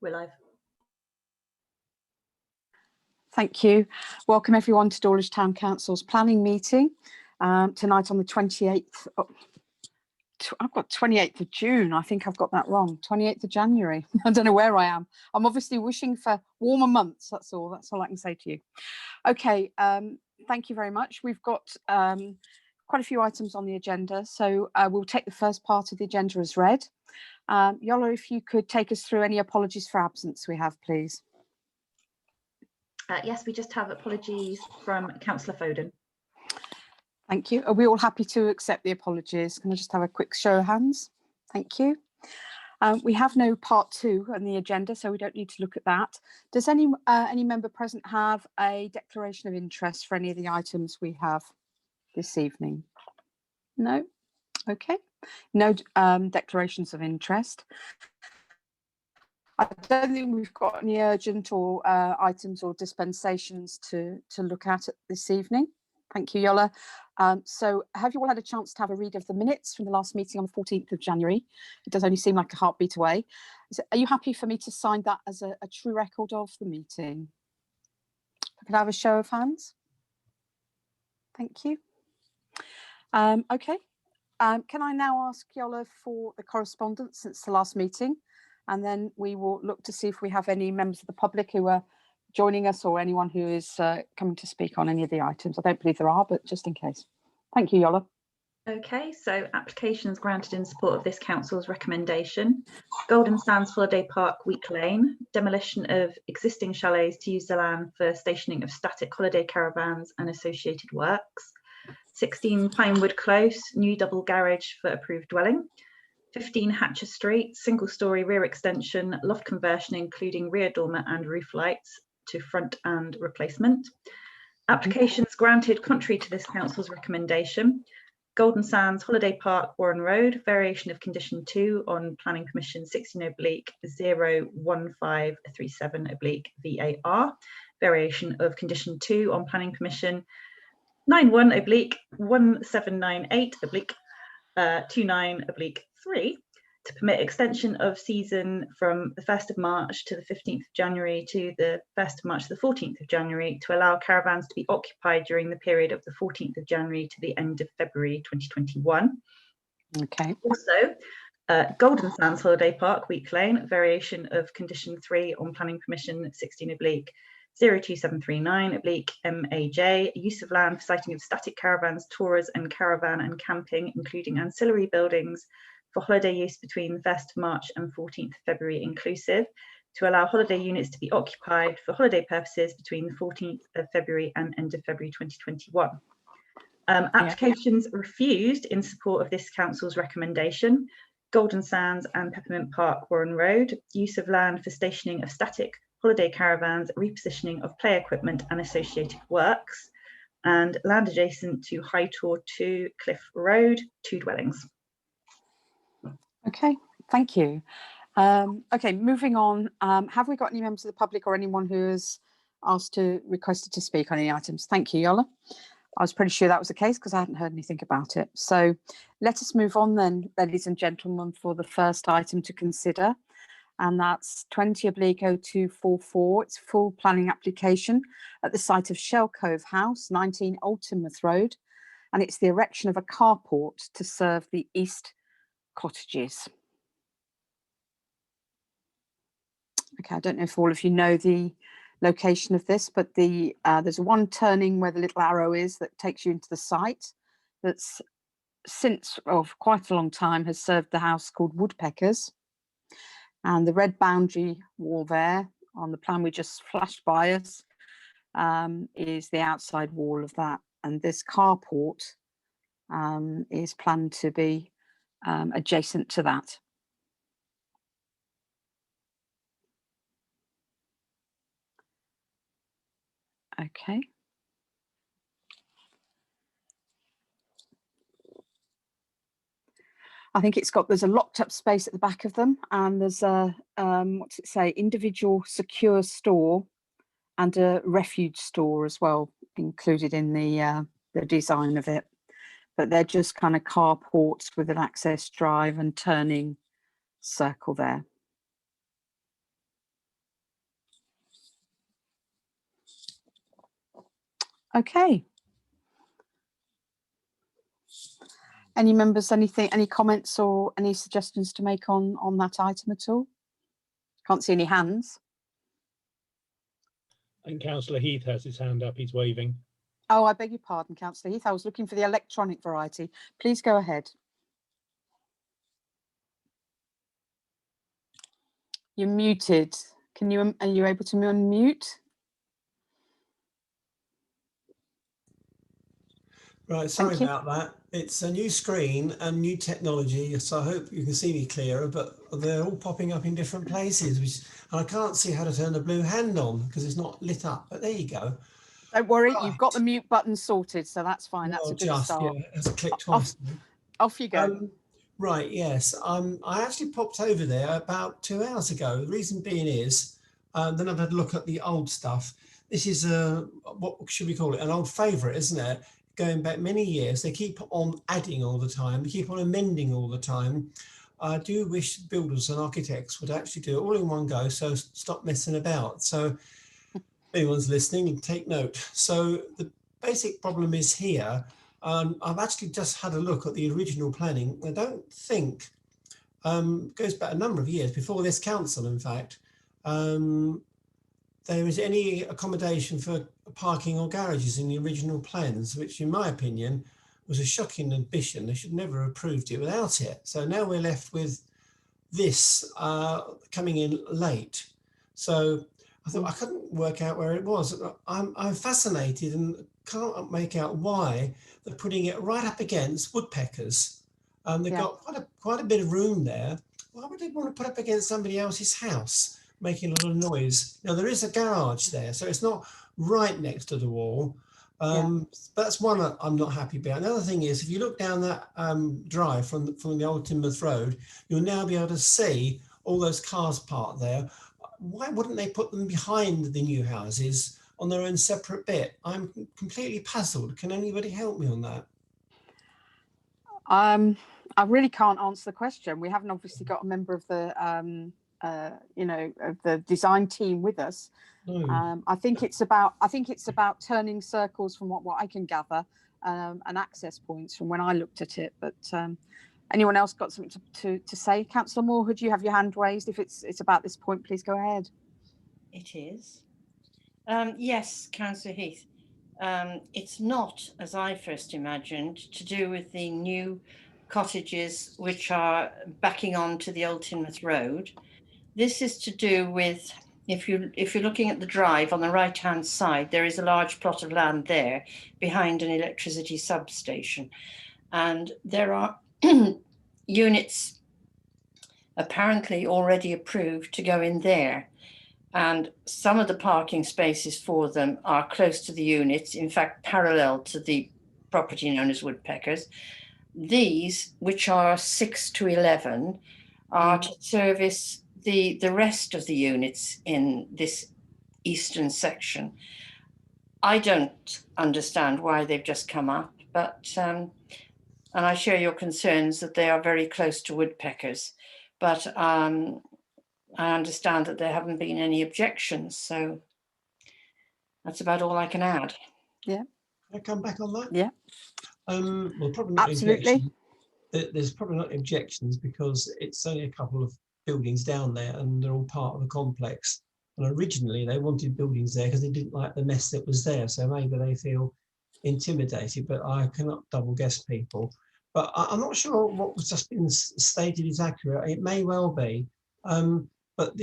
We're live. Thank you. Welcome everyone to Dawlish Town Council's planning meeting tonight on the 28th. I've got 28th of June. I think I've got that wrong. 28th of January. I don't know where I am. I'm obviously wishing for warmer months. That's all I can say to you. Okay. Thank you very much. We've got quite a few items on the agenda. So we'll take the first part of the agenda as read. Yola, if you could take us through any apologies for absence we have, please. Yes, we just have apologies from Councillor Foden. Thank you. Are we all happy to accept the apologies? Can I just have a quick show of hands? Thank you. We have no part 2 on the agenda, so we don't need to look at that. Does any member present have a declaration of interest for any of the items we have this evening? No? Okay. No declarations of interest. I don't think we've got any urgent or items or dispensations to look at this evening. Thank you, Yola. So have you all had a chance to have a read of the minutes from the last meeting on the 14th of January? It does only seem like a heartbeat away. Are you happy for me to sign that as a true record of the meeting? Could I have a show of hands? Thank you. Okay. Can I now ask Yola for the correspondence since the last meeting? And then we will look to see if we have any members of the public who are joining us or anyone who is coming to speak on any of the items. I don't believe there are, but just in case. Thank you, Yola. Okay, so applications granted in support of this council's recommendation. Golden Sands Holiday Park, Week Lane, demolition of existing chalets to use the land for stationing of static holiday caravans and associated works. 16 Pinewood Close, new double garage for approved dwelling. 15 Hatcher Street, single-storey rear extension, loft conversion including rear dormer and roof lights to front and replacement. Applications granted contrary to this council's recommendation. Golden Sands Holiday Park, Warren Road, variation of condition 2 on Planning Permission 16/01537/VAR, variation of condition 2 on Planning Permission 91/1798/29/3 to permit extension of season from the 1st of March to the 15th of January to the 1st of March to the 14th of January to allow caravans to be occupied during the period of the 14th of January to the end of February 2021. Okay. Also, Golden Sands Holiday Park, Week Lane, variation of condition 3 on Planning Permission 16/02739/MAJ, use of land for siting of static caravans, tours and caravan and camping, including ancillary buildings for holiday use between the 1st of March and 14th of February inclusive, to allow holiday units to be occupied for holiday purposes between the 14th of February and end of February 2021. Applications refused in support of this council's recommendation. Golden Sands and Peppermint Park, Warren Road, use of land for stationing of static holiday caravans, repositioning of play equipment and associated works, and land adjacent to High Tor 2 Cliff Road, 2 dwellings. Okay, thank you. Okay, moving on. Have we got any members of the public or anyone who has requested to speak on any items? Thank you, Yola. I was pretty sure that was the case because I hadn't heard anything about it. So let us move on then, ladies and gentlemen, for the first item to consider. And that's 20/0244. It's full planning application at the site of Shell Cove House, 19 Old Timoth Road. And it's the erection of a carport to serve the East Cottages. Okay, I don't know if all of you know the location of this, but there's one turning where the little arrow is that takes you into the site that's since, for quite a long time, has served the house called Woodpeckers. And the red boundary wall there on the plan we just flashed by us is the outside wall of that. And this carport is planned to be adjacent to that. Okay. I think there's a locked up space at the back of them, and there's a, what's it say, individual secure store and a refuge store as well, included in the design of it. But they're just kind of carports with an access drive and turning circle there. Okay. Any members, any comments or any suggestions to make on that item at all? Can't see any hands. And Councillor Heath has his hand up. He's waving. Oh, I beg your pardon, Councillor Heath. I was looking for the electronic variety. Please go ahead. You're muted. Are you able to unmute? Right, sorry about that. It's a new screen and new technology, so I hope you can see me clearer, but they're all popping up in different places, and I can't see how to turn the blue hand on because it's not lit up, but there you go. Don't worry, Right. You've got the mute button sorted, so that's fine. That's a good start. Yeah, it has clicked twice. Off you go. Right, yes. I actually popped over there about 2 hours ago. The reason being is, then I've had a look at the old stuff. This is what should we call it? An old favourite, isn't it? Going back many years. They keep on adding all the time. They keep on amending all the time. I do wish builders and architects would actually do it all in one go, so stop messing about. So if anyone's listening, take note. So the basic problem is here. I've actually just had a look at the original planning. I don't think, goes back a number of years before this council, in fact, there is any accommodation for parking or garages in the original plans, which in my opinion was a shocking ambition. They should never have approved it without it. So now we're left with this coming in late. So I thought I couldn't work out where it was. I'm fascinated and can't make out why they're putting it right up against woodpeckers. They've got quite a bit of room there. Why would they want to put up against somebody else's house, making a lot of noise? Now there is a garage there, so it's not right next to the wall. But that's one I'm not happy about. Another thing is, if you look down that drive from the old Timoth Road, you'll now be able to see all those cars parked there. Why wouldn't they put them behind the new houses on their own separate bit? I'm completely puzzled. Can anybody help me on that? I really can't answer the question. We haven't obviously got a member of the of the design team with us. No. I think it's about turning circles from what I can gather, and access points from when I looked at it. But anyone else got something to say? Councillor Moore, would you have your hand raised? If it's about this point, please go ahead. It is. Yes, Councillor Heath. It's not, as I first imagined, to do with the new cottages which are backing on to the old Timoth Road. This is to do with, if you're looking at the drive on the right-hand side, there is a large plot of land there behind an electricity substation. And there are units apparently already approved to go in there. And some of the parking spaces for them are close to the units, in fact, parallel to the property known as Woodpeckers. These, which are 6 to 11, are to service the rest of the units in this eastern section. I don't understand why they've just come up, but and I share your concerns that they are very close to Woodpeckers, but I understand that there haven't been any objections, so that's about all I can add. Yeah. Can I come back on that? Yeah. Well, probably not. Absolutely. There's probably not objections because it's only a couple of buildings down there and they're all part of the complex. And originally they wanted buildings there because they didn't like the mess that was there. So maybe they feel intimidated, but I cannot double guess people. But I'm not sure what was just been stated is accurate. It may well be. But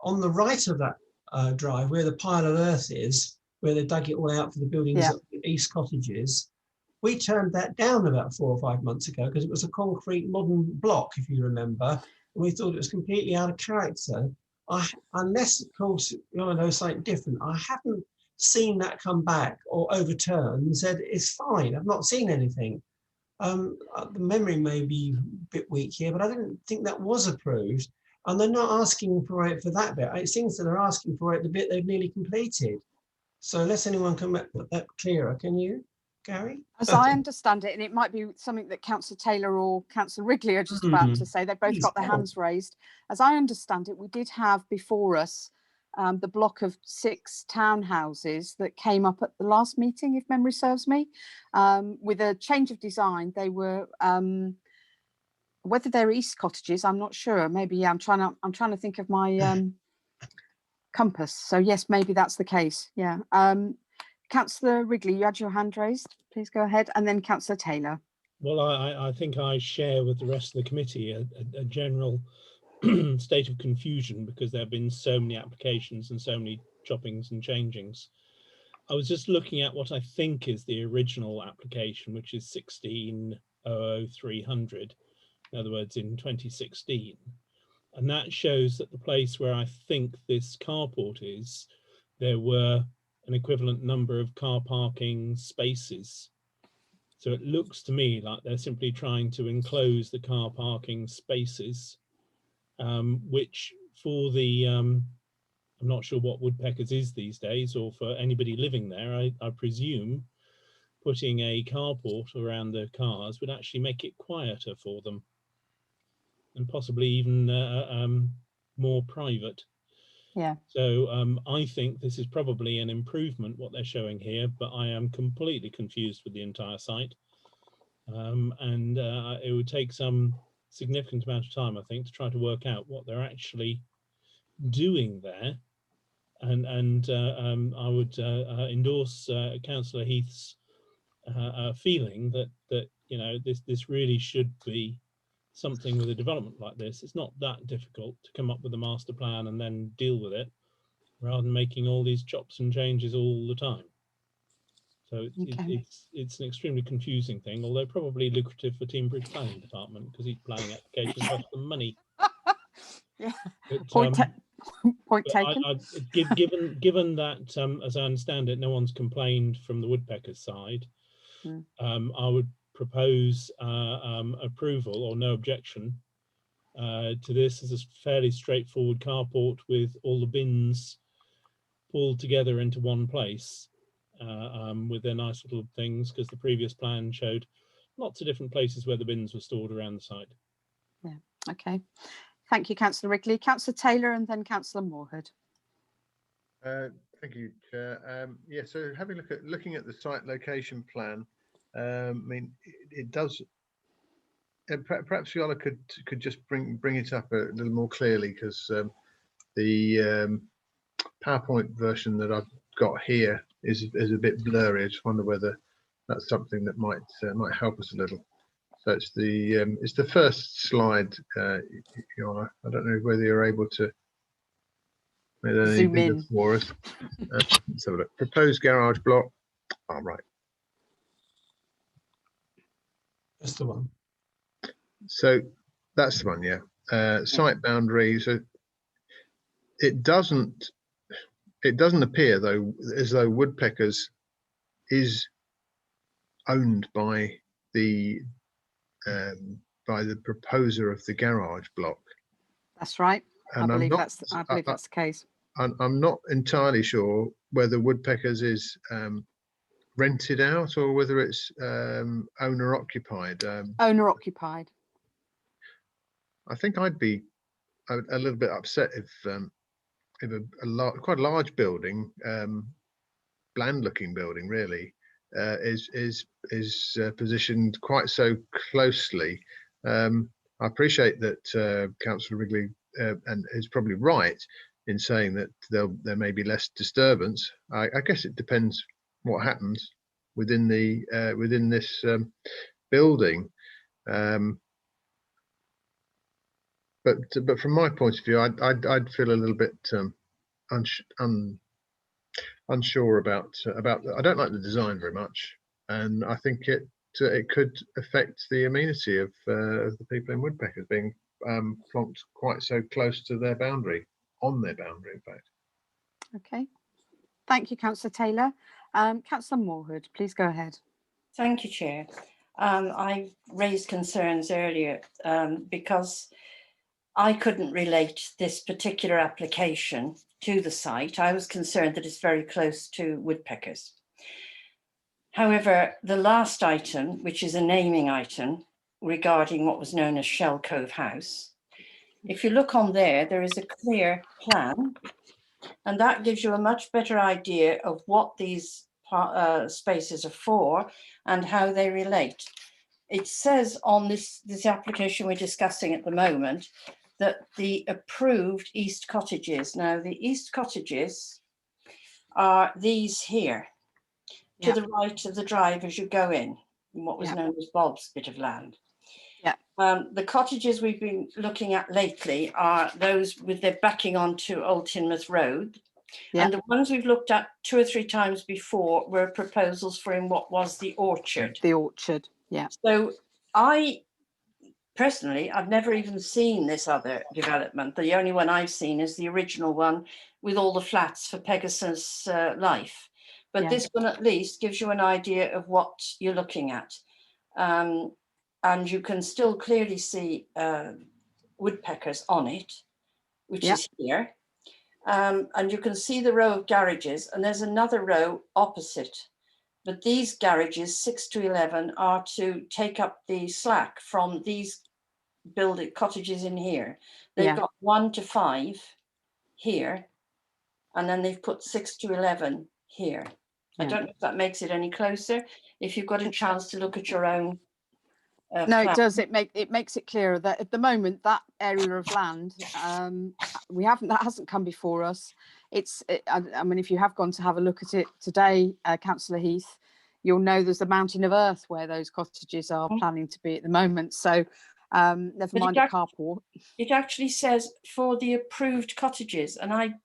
on the right of that drive, where the pile of earth is, where they dug it all out for the buildings at the East Cottages, we turned that down about 4 or 5 months ago because it was a concrete modern block, if you remember, and we thought it was completely out of character. Unless, of course, you know something different, I haven't seen that come back or overturned and said it's fine. I've not seen anything. The memory may be a bit weak here, but I didn't think that was approved. And they're not asking for it for that bit. It seems that they're asking for it the bit they've nearly completed. So unless anyone can make that clearer, can you, Gary? As I understand it, and it might be something that Councillor Taylor or Councillor Wrigley are just about to say, they've both got their hands raised. As I understand it, we did have before us the block of 6 townhouses that came up at the last meeting, if memory serves me, with a change of design. They were whether they're East cottages, I'm not sure. Maybe I'm trying to think of my compass. So yes, maybe that's the case. Yeah. Councillor Wrigley, you had your hand raised. Please go ahead, and then Councillor Taylor. Well, I think I share with the rest of the committee a general state of confusion because there have been so many applications and so many choppings and changings. I was just looking at what I think is the original application, which is 16-00300, in other words, in 2016. And that shows that the place where I think this carport is, there were an equivalent number of car parking spaces. So it looks to me like they're simply trying to enclose the car parking spaces, which for the, I'm not sure what Woodpeckers is these days, or for anybody living there, I presume putting a carport around the cars would actually make it quieter for them and possibly even more private. Yeah. So I think this is probably an improvement, what they're showing here, but I am completely confused with the entire site. And it would take some significant amount of time, I think, to try to work out what they're actually doing there. And I would endorse Councillor Heath's feeling that you know, this really should be something with a development like this. It's not that difficult to come up with a master plan and then deal with it, rather than making all these chops and changes all the time. So it's an extremely confusing thing, although probably lucrative for Teambridge Planning Department because each planning application costs them money. Yeah. But, Point taken. Given that, as I understand it, no one's complained from the woodpeckers' side, I would propose approval or no objection to this as a fairly straightforward carport with all the bins pulled together into one place with their nice little things, because the previous plan showed lots of different places where the bins were stored around the site. Yeah. Okay. Thank you, Councillor Wrigley. Councillor Taylor and then Councillor Moorhead. Thank you, Chair. Yeah, so looking at the site location plan, I mean, it does. Perhaps Viola could just bring it up a little more clearly, because the PowerPoint version that I've got here is a bit blurry. I just wonder whether that's something that might help us a little. So it's the first slide, Viola. I don't know whether you're able to Zoom in for us. Let's have a look. Proposed garage block. Oh, right. That's the one. So that's the one, yeah. Site boundary. So it doesn't appear though as though Woodpeckers is owned by the proposer of the garage block. That's right. And I believe that's the case. I'm not entirely sure whether Woodpeckers is rented out or whether it's owner occupied. Owner occupied. I think I'd be a little bit upset if quite a large building, bland looking building really, is positioned quite so closely. I appreciate that Councillor Wrigley and is probably right in saying that there may be less disturbance. I guess it depends what happens within this building. But from my point of view, I'd feel a little bit unsure about. I don't like the design very much, and I think it could affect the amenity of the people in Woodpeckers being plonked quite so close to their boundary, on their boundary, in fact. Okay. Thank you, Councillor Taylor. Councillor Moorhead, please go ahead. Thank you, Chair. I raised concerns earlier because I couldn't relate this particular application to the site. I was concerned that it's very close to Woodpeckers. However, the last item, which is a naming item regarding what was known as Shell Cove House, if you look on there, there is a clear plan And that gives you a much better idea of what these spaces are for and how they relate. It says on this application we're discussing at the moment that the approved East cottages. Now, the East cottages are these here, to the right of the drive as you go in what was known as Bob's bit of land. The cottages we've been looking at lately are those with their backing onto Old Teignmouth Road. And the ones we've looked at 2 or 3 times before were proposals for in what was the orchard. The orchard, yeah. So personally, I've never even seen this other development. The only one I've seen is the original one with all the flats for Pegasus Life. But this one at least gives you an idea of what you're looking at. And you can still clearly see woodpeckers on it, which is here. And you can see the row of garages, and there's another row opposite. But these garages, 6 to 11, are to take up the slack from these cottages in here. They've got 1 to 5 here, and then they've put 6 to 11 here. I don't know if that makes it any closer. If you've got a chance to look at your own no, plan. it does. It makes it clearer that at the moment that area of land that hasn't come before us. I mean, if you have gone to have a look at it today, Councillor Heath, you'll know there's a mountain of earth where those cottages are planning to be at the moment. So never mind a carport. It actually says for the approved cottages, and I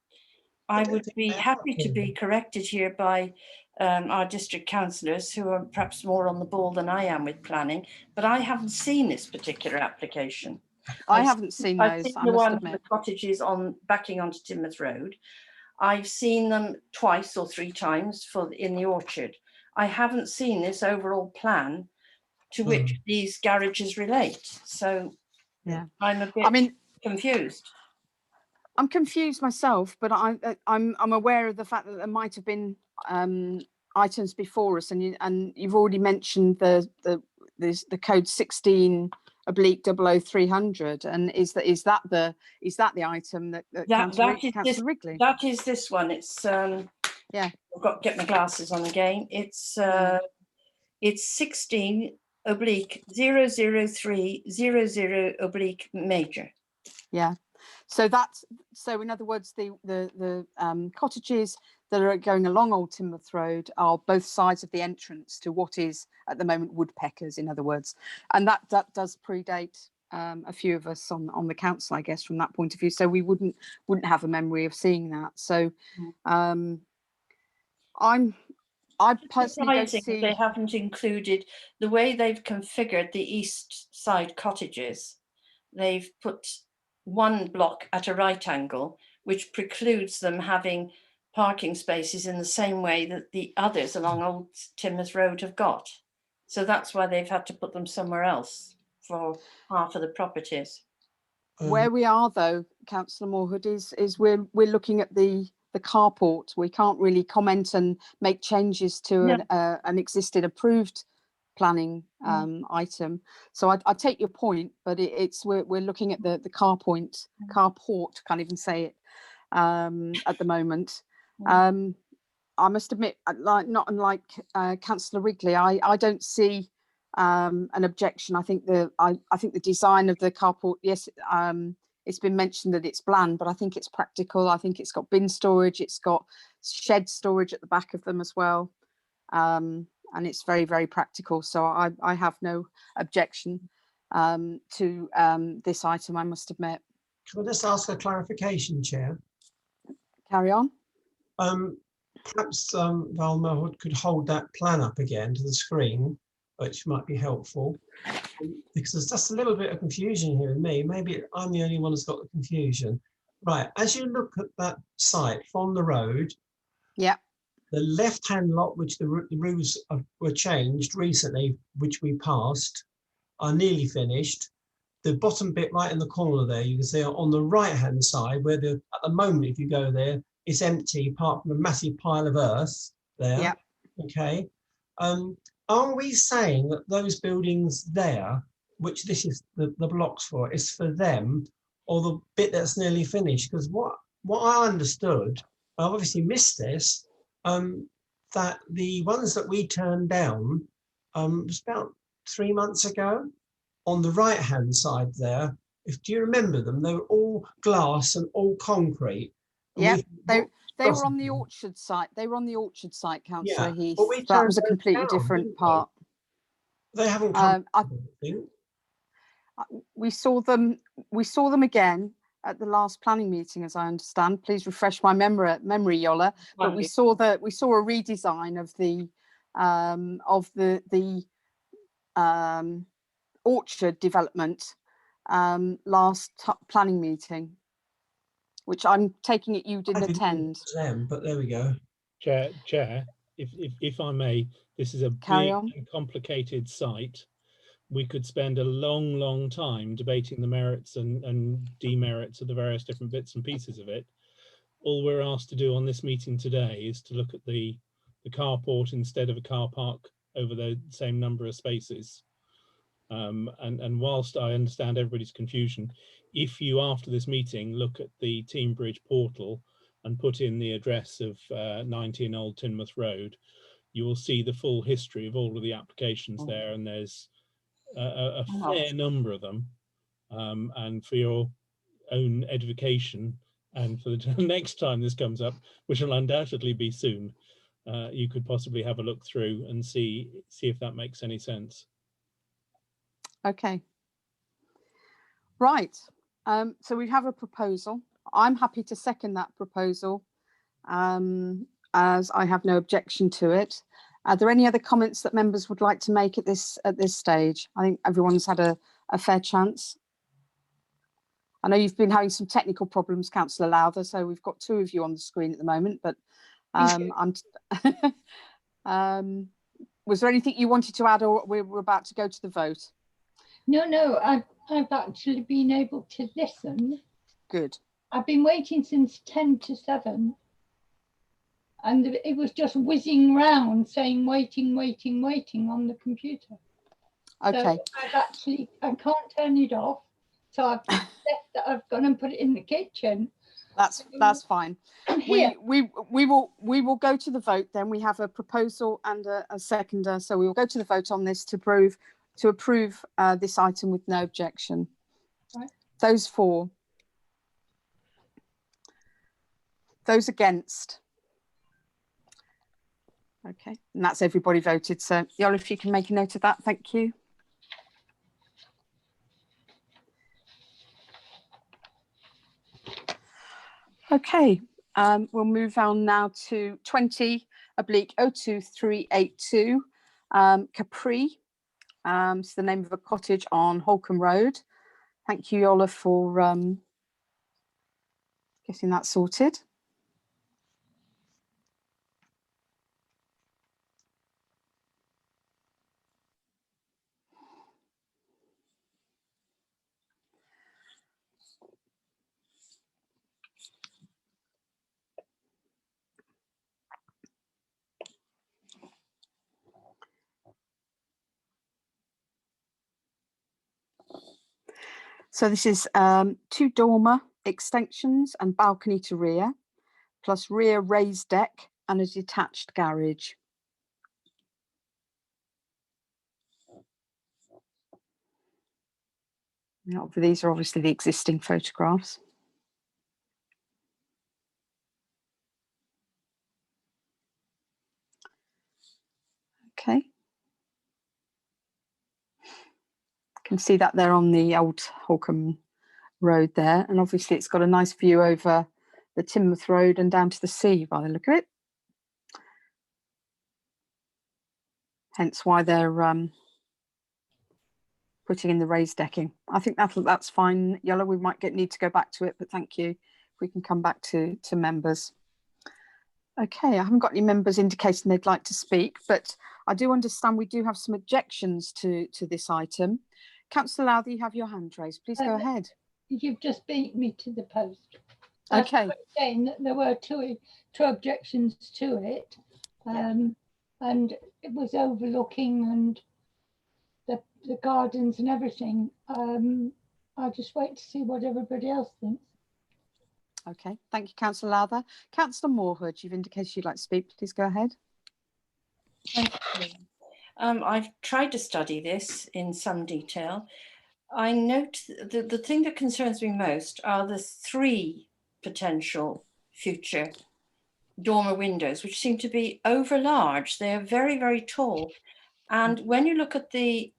would be happy to be corrected here by our district councillors who are perhaps more on the ball than I am with planning, but I haven't seen this particular application. I haven't seen those. I've seen the one for the cottages backing onto Teignmouth Road. I've seen them 2 or 3 times in the orchard. I haven't seen this overall plan to which these garages relate. So I'm a bit confused. I'm confused myself, but I'm aware of the fact that there might have been items before us, and you've already mentioned the code 16/00300, and is that the item that Councillor Wrigley? That is this one. It's I've got to get my glasses on again. It's 16/00300/major. Yeah. So in other words, the cottages that are going along Old Teignmouth Road are both sides of the entrance to what is at the moment woodpeckers, in other words, and that does predate a few of us on the council, I guess, from that point of view. So we wouldn't have a memory of seeing that. So I personally don't see they haven't included the way they've configured the east side cottages. They've put one block at a right angle, which precludes them having parking spaces in the same way that the others along Old Teignmouth Road have got. So that's why they've had to put them somewhere else for half of the properties. Where we are, though, Councillor Moorhood, is we're looking at the carport. We can't really comment and make changes to an existing approved planning item. So I take your point, but we're looking at the carport, can't even say it at the moment. I must admit, not unlike Councillor Wrigley, I don't see an objection. I think the design of the carport, yes, it's been mentioned that it's bland, but I think it's practical. I think it's got bin storage, it's got shed storage at the back of them as well. And it's very, very practical. So I have no objection to this item, I must admit. Can I just ask a clarification, Chair? Carry on. Perhaps Val Moorhood could hold that plan up again to the screen, which might be helpful, because there's just a little bit of confusion here with me. Maybe I'm the only one who's got the confusion. Right, as you look at that site from the road, the left-hand lot, which the roofs were changed recently, which we passed, are nearly finished. The bottom bit right in the corner there, you can see on the right-hand side, where at the moment, if you go there, it's empty, apart from a massive pile of earth there. Okay. Are we saying that those buildings there, which this is the blocks for, is for them, or the bit that's nearly finished? Because what what I understood, I obviously missed this, that the ones that we turned down was about 3 months ago. On the right hand side there, do you remember them? They were all glass and all concrete. Yeah, they were possible? on the orchard site. They were on the orchard site, Councillor Yeah, Heath. but we That turned was a those completely down, different didn't part. They haven't come. I think. We saw them again at the last planning meeting, as I understand. Please refresh my memory, Yola. But we saw a redesign of the orchard development last planning meeting, which I'm taking it you didn't attend. Them, but there we go. Chair, if I may, this is a big and complicated site. We could spend a long time debating the merits and demerits of the various different bits and pieces of it. All we're asked to do on this meeting today is to look at the carport instead of a car park over the same number of spaces. And whilst I understand everybody's confusion, if you after this meeting look at the Team Bridge portal and put in the address of 19 Old Teignmouth Road, you will see the full history of all of the applications there, and there's a fair number of them. And for your own edification, and for the next time this comes up, which will undoubtedly be soon, you could possibly have a look through and see if that makes any sense. Okay. Right. So we have a proposal. I'm happy to second that proposal, as I have no objection to it. Are there any other comments that members would like to make at this stage? I think everyone's had a fair chance. I know you've been having some technical problems, Councillor Lowther, so we've got 2 of you on the screen at the moment, but was there anything you wanted to add, or we're about to go to the vote? No, I've actually been able to listen. Good. I've been waiting since 10 to 7. And it was just whizzing round saying waiting on the computer. Okay. So I can't turn it off. So I've gone and put it in the kitchen. That's fine. We will go to the vote then. We have a proposal and a seconder. So we will go to the vote on this to approve this item with no objection. Right. Those for. Those against. Okay, and that's everybody voted. So Yola, if you can make a note of that, thank you. Okay, we'll move on now to 20/02382 Capri. It's the name of a cottage on Holcombe Road. Thank you, Yola, for getting that sorted. So this is 2 dormer extensions and balcony to rear, plus rear raised deck and a detached garage. Now, these are obviously the existing photographs. Okay. Can see that there on the old Holcombe Road there, and obviously it's got a nice view over the Teignmouth Road and down to the sea by the look of it. Hence why they're putting in the raised decking. I think that's fine, Yola. We might need to go back to it, but thank you. If we can come back to members. Okay, I haven't got any members indicating they'd like to speak, but I do understand we do have some objections to this item. Councillor Lowther, you have your hand raised. Please go ahead. You've just beat me to the post. That's okay. Saying that there were two objections to it, and it was overlooking and the gardens and everything. I'll just wait to see what everybody else thinks. Okay, thank you, Councillor Lowther. Councillor Moorhood, you've indicated you'd like to speak. Please go ahead. Thank you. I've tried to study this in some detail. I note the thing that concerns me most are the 3 potential future dormer windows, which seem to be over large. They are very, very tall. And when you look at the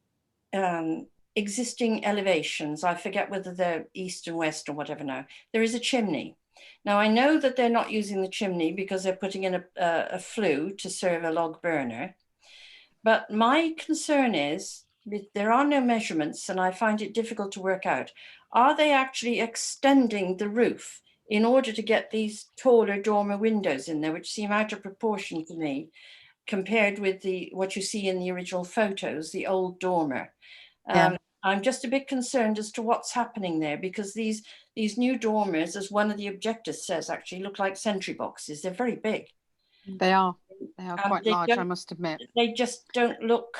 existing elevations, I forget whether they're east and west or whatever now, there is a chimney. Now, I know that they're not using the chimney because they're putting in a flue to serve a log burner. But my concern is, there are no measurements and I find it difficult to work out. Are they actually extending the roof in order to get these taller dormer windows in there, which seem out of proportion to me, compared with what you see in the original photos, the old dormer? I'm just a bit concerned as to what's happening there, because these new dormers, as one of the objectors says, actually look like sentry boxes. They're very big. They are quite large, I must admit. They just don't look,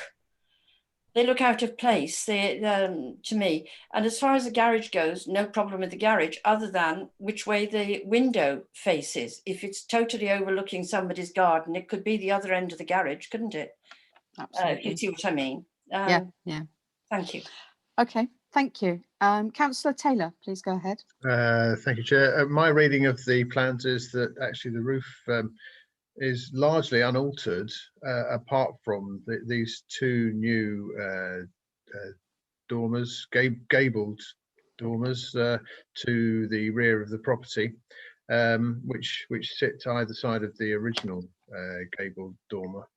they look out of place to me. And as far as the garage goes, no problem with the garage, other than which way the window faces. If it's totally overlooking somebody's garden, it could be the other end of the garage, couldn't it? Absolutely. If you see what I mean. Yeah. Thank you. Okay, thank you. Councillor Taylor, please go ahead. Thank you, Chair. My reading of the plans is that actually the roof is largely unaltered, apart from these 2 new dormers, gabled dormers to the rear of the property, which sit either side of the original gabled dormer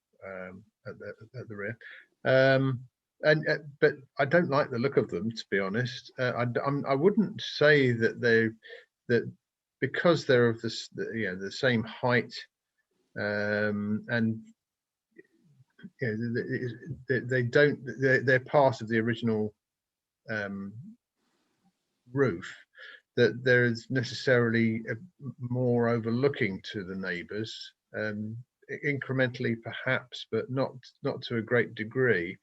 at the rear. But I don't like the look of them, to be honest. I wouldn't say that because they're of the same height, and they're part of the original roof, that there is necessarily more overlooking to the neighbours, incrementally perhaps, but not to a great degree.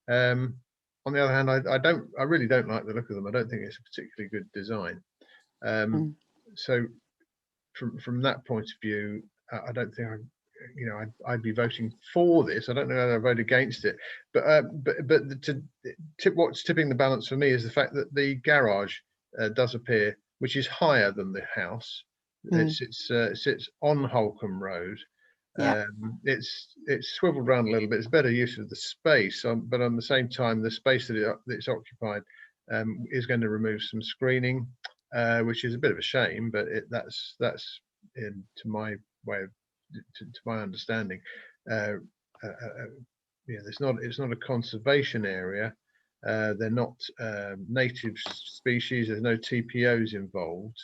On the other hand, I really don't like the look of them. I don't think it's a particularly good design. So from that point of view, I don't think I'd be voting for this. I don't know whether I vote against it, but what's tipping the balance for me is the fact that the garage does appear, which is higher than the house. It sits on Holcombe Road. It's swiveled around a little bit. It's better use of the space, but on the same time, the space that it's occupied is going to remove some screening, which is a bit of a shame. But that's to my way of, to my understanding, it's not a conservation area. They're not native species. There's no TPOs involved.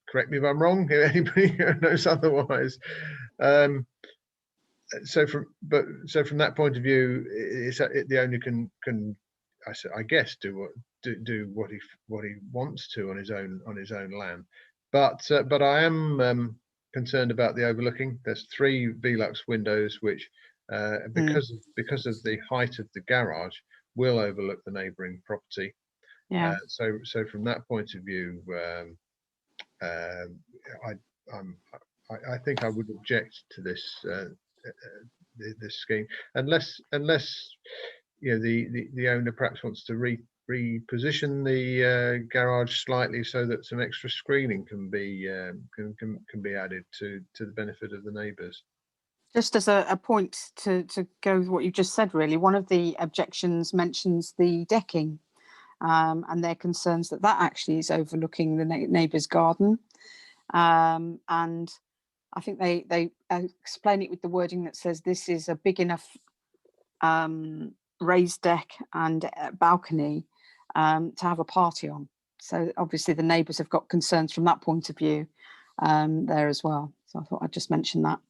Correct me if I'm wrong. Anybody knows otherwise. So from that point of view, the owner can I guess do what he wants to on his own land. But I am concerned about the overlooking. There's 3 Velux windows which, because of the height of the garage, will overlook the neighbouring property. So from that point of view, I think I would object to this scheme, unless the owner perhaps wants to reposition the garage slightly so that some extra screening can be added to the benefit of the neighbours. Just as a point to go with what you just said, really, one of the objections mentions the decking, and their concerns that actually is overlooking the neighbour's garden. And I think they explain it with the wording that says this is a big enough raised deck and balcony to have a party on. So obviously the neighbours have got concerns from that point of view there as well. So I thought I'd just mention that.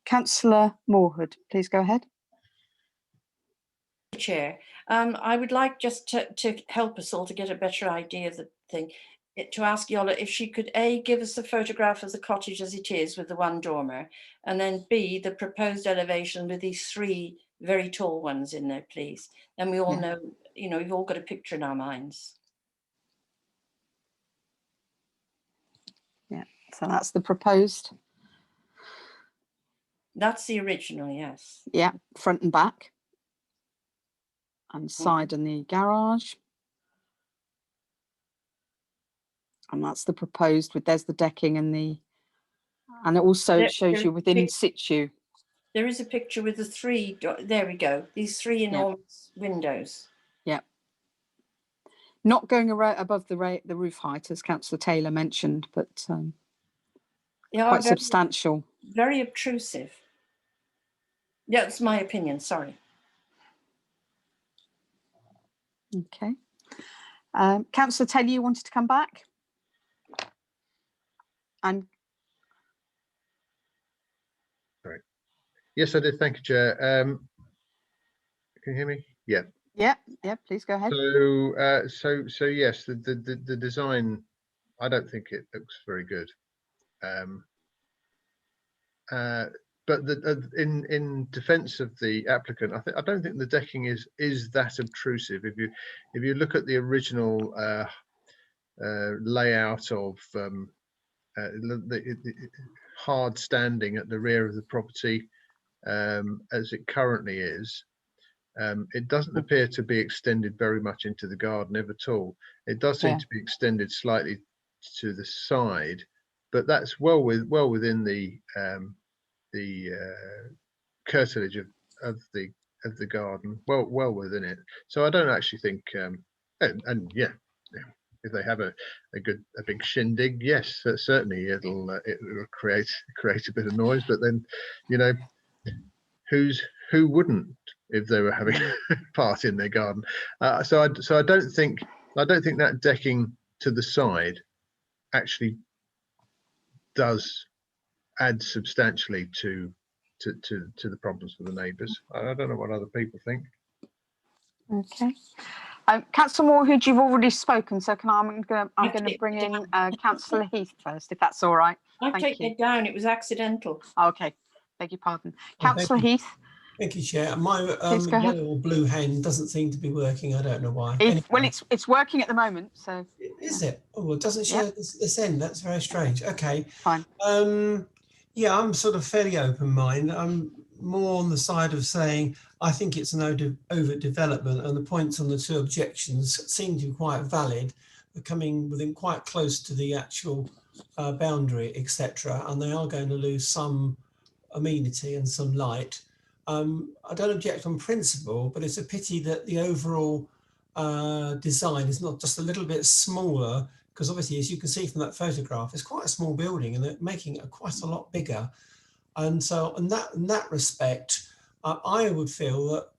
Councillor Moorhood, please go ahead. Chair, I would like just to help us all to get a better idea of the thing, to ask Yola if she could A, give us a photograph of the cottage as it is with the 1 dormer, and then B, the proposed elevation with these 3 very tall ones in there, please. And we all know, we've all got a picture in our minds. So that's the proposed. That's the original, yes. Yeah, front and back. And side and the garage. And that's the proposed with, there's the decking and it also shows you within situ. There is a picture with the three, there we go, these three enormous windows. Yeah. Not going above the roof height, as Councillor Taylor mentioned, but quite substantial. Very obtrusive. Yeah, that's my opinion, sorry. Okay. Councillor Taylor, you wanted to come back? And Sorry. Yes, I did. Thank you, Chair. Can you hear me? Yeah. Yeah, please go ahead. So yes, the design, I don't think it looks very good. But in defence of the applicant, I don't think the decking is that obtrusive. If you look at the original layout of the hard standing at the rear of the property, as it currently is, it doesn't appear to be extended very much into the garden, if at all. It does seem to be extended slightly to the side, but that's well within the curtilage of the garden, well within it. So I don't actually think, and yeah, if they have a big shindig, yes, certainly it'll create a bit of noise. But then, you know, who wouldn't if they were having a party in their garden? So I don't think that decking to the side actually does add substantially to the problems for the neighbours. I don't know what other people think. Okay. Councillor Moorhood, you've already spoken, so I'm going to bring in Councillor Heath first, if that's all right. I've taken it down. It was accidental. Okay, beg your pardon. Councillor Heath. Thank you, Chair. My yellow or blue hand doesn't seem to be working. I don't know why. Well, it's working at the moment. So is it? Oh, it doesn't show this end. That's very strange. Okay. Fine. Yeah, I'm sort of fairly open-minded. I'm more on the side of saying I think it's an overdevelopment, and the points on the two objections seem to be quite valid. They're coming within quite close to the actual boundary, etc., and they are going to lose some amenity and some light. I don't object on principle, but it's a pity that the overall design is not just a little bit smaller, because obviously, as you can see from that photograph, it's quite a small building and they're making it quite a lot bigger. And so in that respect, I would feel that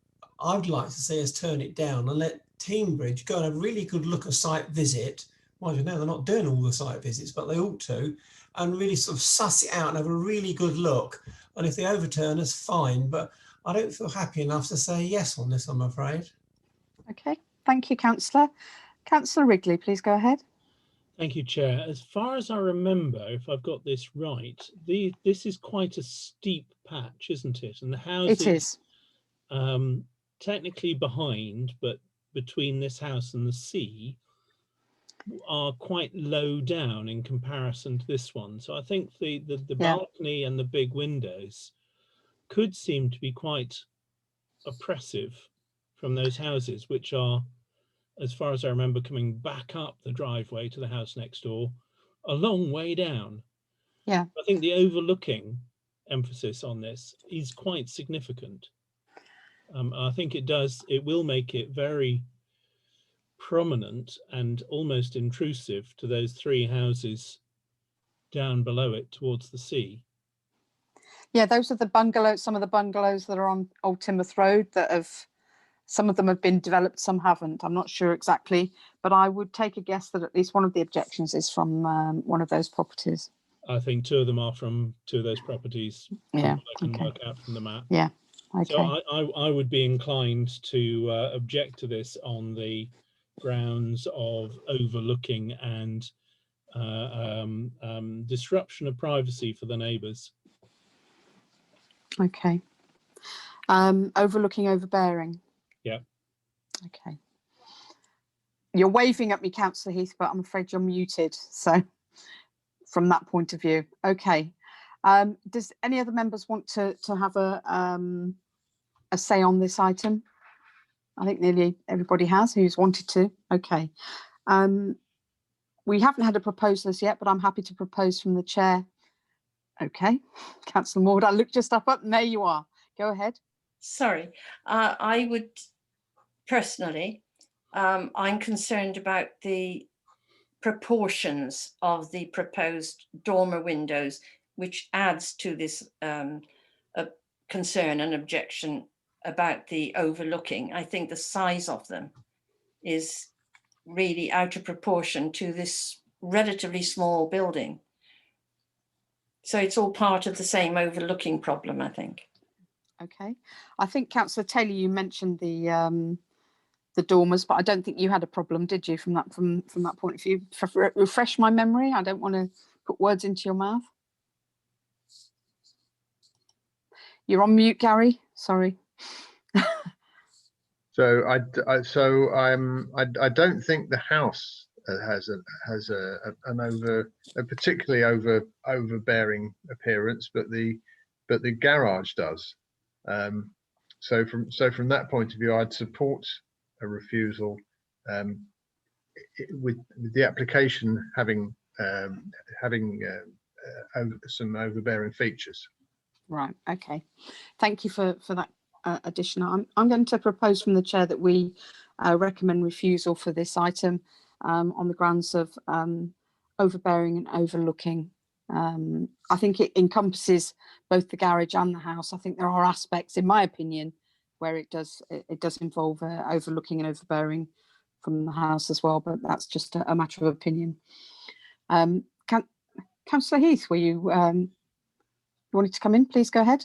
I'd like to see us turn it down and let Teambridge go and have a really good look at site visit. Well, you know, they're not doing all the site visits, but they ought to, and really sort of suss it out and have a really good look. And if they overturn us, fine. But I don't feel happy enough to say yes on this, I'm afraid. Okay, thank you, Councillor. Councillor Wrigley, please go ahead. Thank you, Chair. As far as I remember, if I've got this right, this is quite a steep patch, isn't it? And the houses, it is, technically behind, but between this house and the sea, are quite low down in comparison to this one. So I think the balcony and the big windows could seem to be quite oppressive from those houses, which are, as far as I remember, coming back up the driveway to the house next door, a long way down. Yeah. I think the overlooking emphasis on this is quite significant. I think it will make it very prominent and almost intrusive to those three houses down below it towards the sea. Yeah, those are the bungalows, some of the bungalows that are on Old Timoth Road that have, some of them have been developed, some haven't. I'm not sure exactly, but I would take a guess that at least one of the objections is from one of those properties. I think two of them are from two of those properties. Yeah, I can work out from the map. Yeah, okay. So I would be inclined to object to this on the grounds of overlooking and disruption of privacy for the neighbours. Okay. Overlooking, overbearing. Yeah. Okay. You're waving at me, Councillor Heath, but I'm afraid you're muted. So from that point of view. Okay. Does any other members want to have a say on this item? I think nearly everybody has who's wanted to. Okay. We haven't had a proposal as yet, but I'm happy to propose from the chair. Okay, Councillor Maud, I looked your stuff up and there you are. Go ahead. Sorry, I would personally, I'm concerned about the proportions of the proposed dormer windows, which adds to this concern and objection about the overlooking. I think the size of them is really out of proportion to this relatively small building. So it's all part of the same overlooking problem, I think. Okay, I think Councillor Taylor, you mentioned the dormers, but I don't think you had a problem, did you, from that point of view? Refresh my memory. I don't want to put words into your mouth. You're on mute, Gary. Sorry. So I don't think the house has a particularly overbearing appearance, but the garage does. So from that point of view, I'd support a refusal, with the application having some overbearing features. Right. Okay. Thank you for that addition. I'm going to propose from the chair that we recommend refusal for this item on the grounds of overbearing and overlooking. I think it encompasses both the garage and the house. I think there are aspects, in my opinion, where it does involve overlooking and overbearing from the house as well, but that's just a matter of opinion. Councillor Heath, were you wanted to come in? Please go ahead.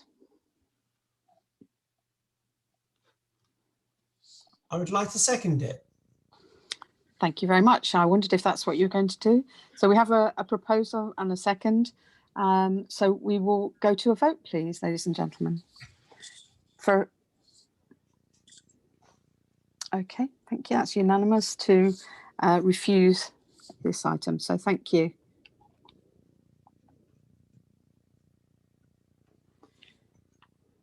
I would like to second it. Thank you very much. I wondered if that's what you're going to do. So we have a proposal and a second. So we will go to a vote, please, ladies and gentlemen. Okay, thank you. That's unanimous to refuse this item. So thank you.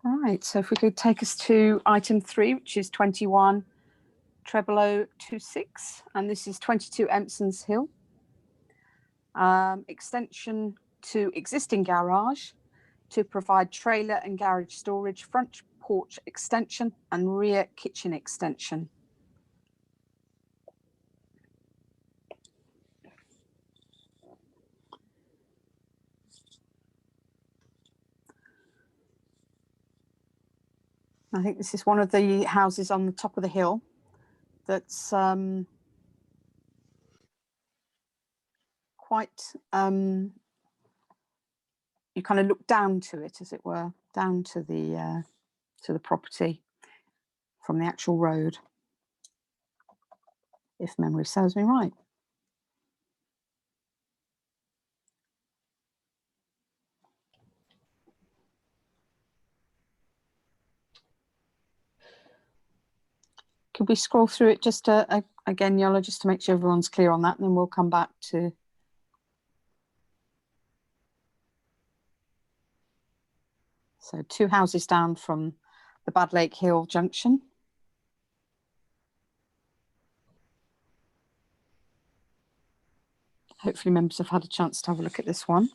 All right, so if we could take us to item 3, which is 21/0026, and this is 22 Empsons Hill. Extension to existing garage to provide trailer and garage storage, front porch extension and rear kitchen extension. I think this is one of the houses on the top of the hill that's quite, you kind of look down to it, as it were, down to the property from the actual road, if memory serves me right. Could we scroll through it just again, Yola, just to make sure everyone's clear on that, and then we'll come back to. So 2 houses down from the Bad Lake Hill junction. Hopefully members have had a chance to have a look at this one.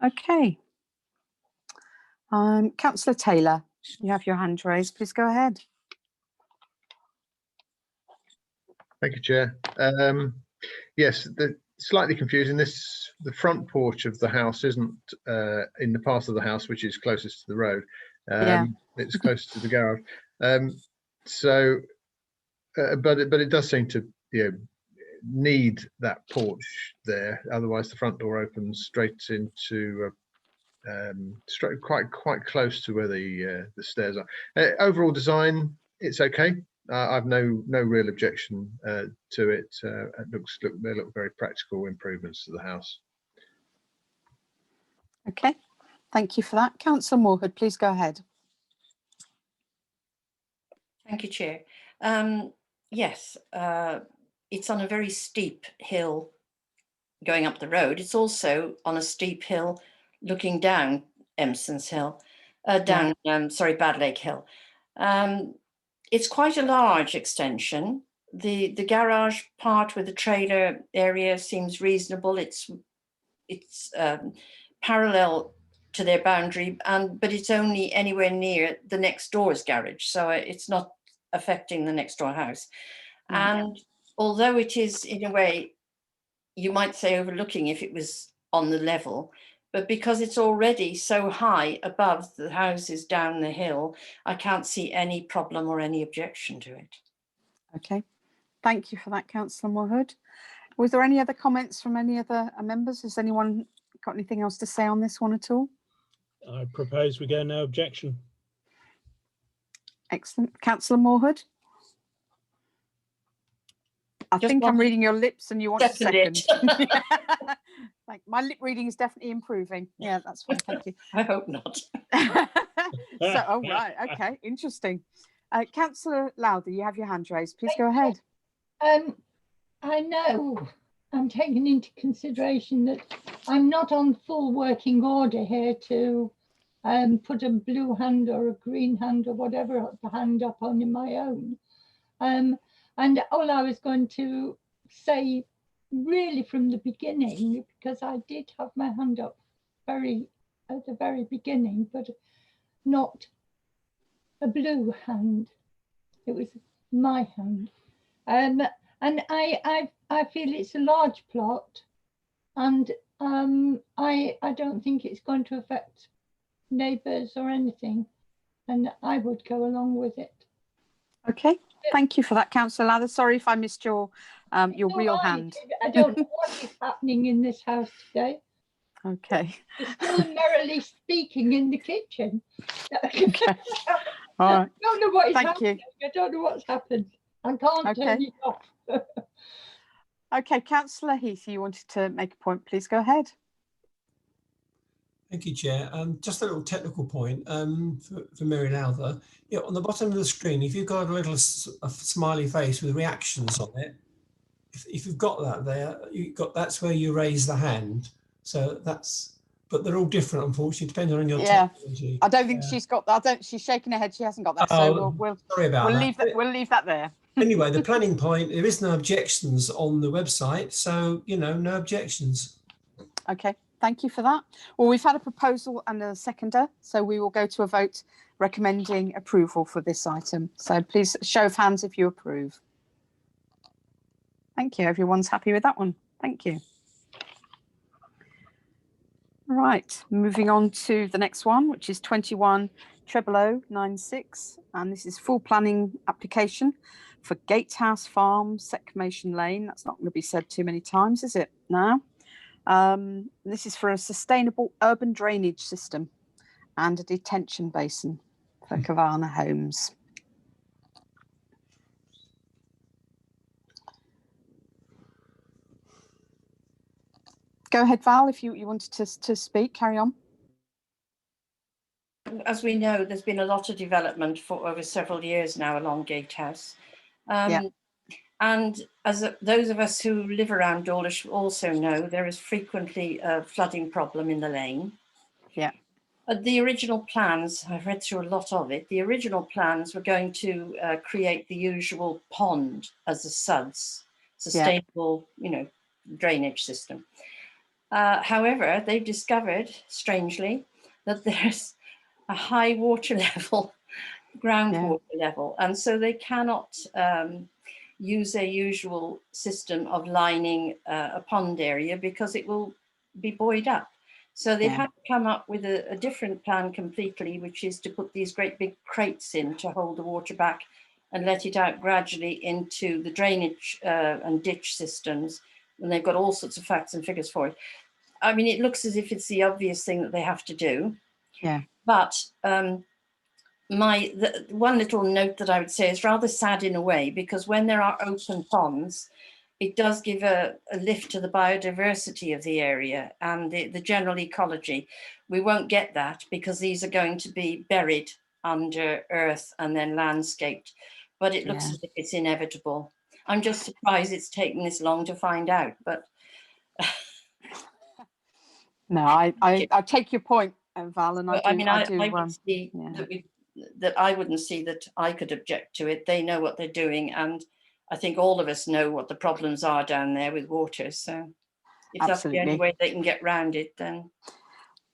Okay. Councillor Taylor, you have your hand raised. Please go ahead. Thank you, Chair. Yes, slightly confusing. The front porch of the house isn't in the part of the house which is closest to the road. It's close to the garage. But it does seem to need that porch there. Otherwise, the front door opens straight into quite close to where the stairs are. Overall design, it's okay. I've no real objection to it. They look very practical improvements to the house. Okay, thank you for that. Councillor Moorhood, please go ahead. Thank you, Chair. Yes, it's on a very steep hill going up the road. It's also on a steep hill looking down Emson's Hill, sorry, Bad Lake Hill. It's quite a large extension. The garage part with the trailer area seems reasonable. It's parallel to their boundary, but it's only anywhere near the next door's garage, so it's not affecting the next door house. And although it is, in a way, you might say overlooking if it was on the level, but because it's already so high above the houses down the hill, I can't see any problem or any objection to it. Okay, thank you for that, Councillor Moorhood. Was there any other comments from any other members? Has anyone got anything else to say on this one at all? I propose we go no objection. Excellent. Councillor Moorhood? I think I'm reading your lips and you want a second. Like, my lip reading is definitely improving. Yeah, that's fine. Thank you. I hope not. So, oh, right. Okay, interesting. Councillor Lowther, you have your hand raised. Please go ahead. I know I'm taking into consideration that I'm not on full working order here to put a blue hand or a green hand or whatever hand up on my own. And all I was going to say really from the beginning, because I did have my hand up at the very beginning, but not a blue hand. It was my hand. And I feel it's a large plot, and I don't think it's going to affect neighbours or anything, and I would go along with it. Okay, thank you for that, Councillor Lowther. Sorry if I missed your real hand. I don't know what is happening in this house today. Okay. You're still merrily speaking in the kitchen. Okay. All right. I don't know what is Thank happening. you. I don't know what's happened. I can't turn it off. Okay, Councillor Heath, you wanted to make a point. Please go ahead. Thank you, Chair. Just a little technical point for Mary Lowther. Yeah, on the bottom of the screen, if you've got a smiley face with reactions on it, if you've got that there, that's where you raise the hand. So but they're all different, unfortunately, depending on your technology. I don't think she's got that. She's shaking her head. She hasn't got that. So sorry about that. We'll leave that there. Anyway, the planning point, there is no objections on the website. So, no objections. Okay. Thank you for that. Well, we've had a proposal and a seconder, so we will go to a vote recommending approval for this item. So please show of hands if you approve. Thank you. Everyone's happy with that one. Thank you. Right, moving on to the next one, which is 210096, and this is full planning application for Gatehouse Farm, Seckmation Lane. That's not going to be said too many times, is it? No. This is for a sustainable urban drainage system and a detention basin for Kavanagh homes. Go ahead, Val, if you wanted to speak, carry on. As we know, there's been a lot of development for over several years now along Gatehouse. And as those of us who live around Dawlish also know, there is frequently a flooding problem in the lane. Yeah. The original plans, I've read through a lot of it, the original plans were going to create the usual pond as a SUDS, sustainable, drainage system. However, they've discovered, strangely, that there's a high water level, groundwater level, and so they cannot use their usual system of lining a pond area because it will be buoyed up. So they've had to come up with a different plan completely, which is to put these great big crates in to hold the water back and let it out gradually into the drainage and ditch systems. And they've got all sorts of facts and figures for it. I mean, it looks as if it's the obvious thing that they have to do. Yeah. But the one little note that I would say is rather sad in a way, because when there are open ponds, it does give a lift to the biodiversity of the area and the general ecology. We won't get that because these are going to be buried under earth and then landscaped, but it looks as if it's inevitable. I'm just surprised it's taken this long to find out, but no, I take your point, Val, and I mean, I do would see that I wouldn't see that I could object to it. They know what they're doing, and I think all of us know what the problems are down there with water. So if that's the only way they can get round it, then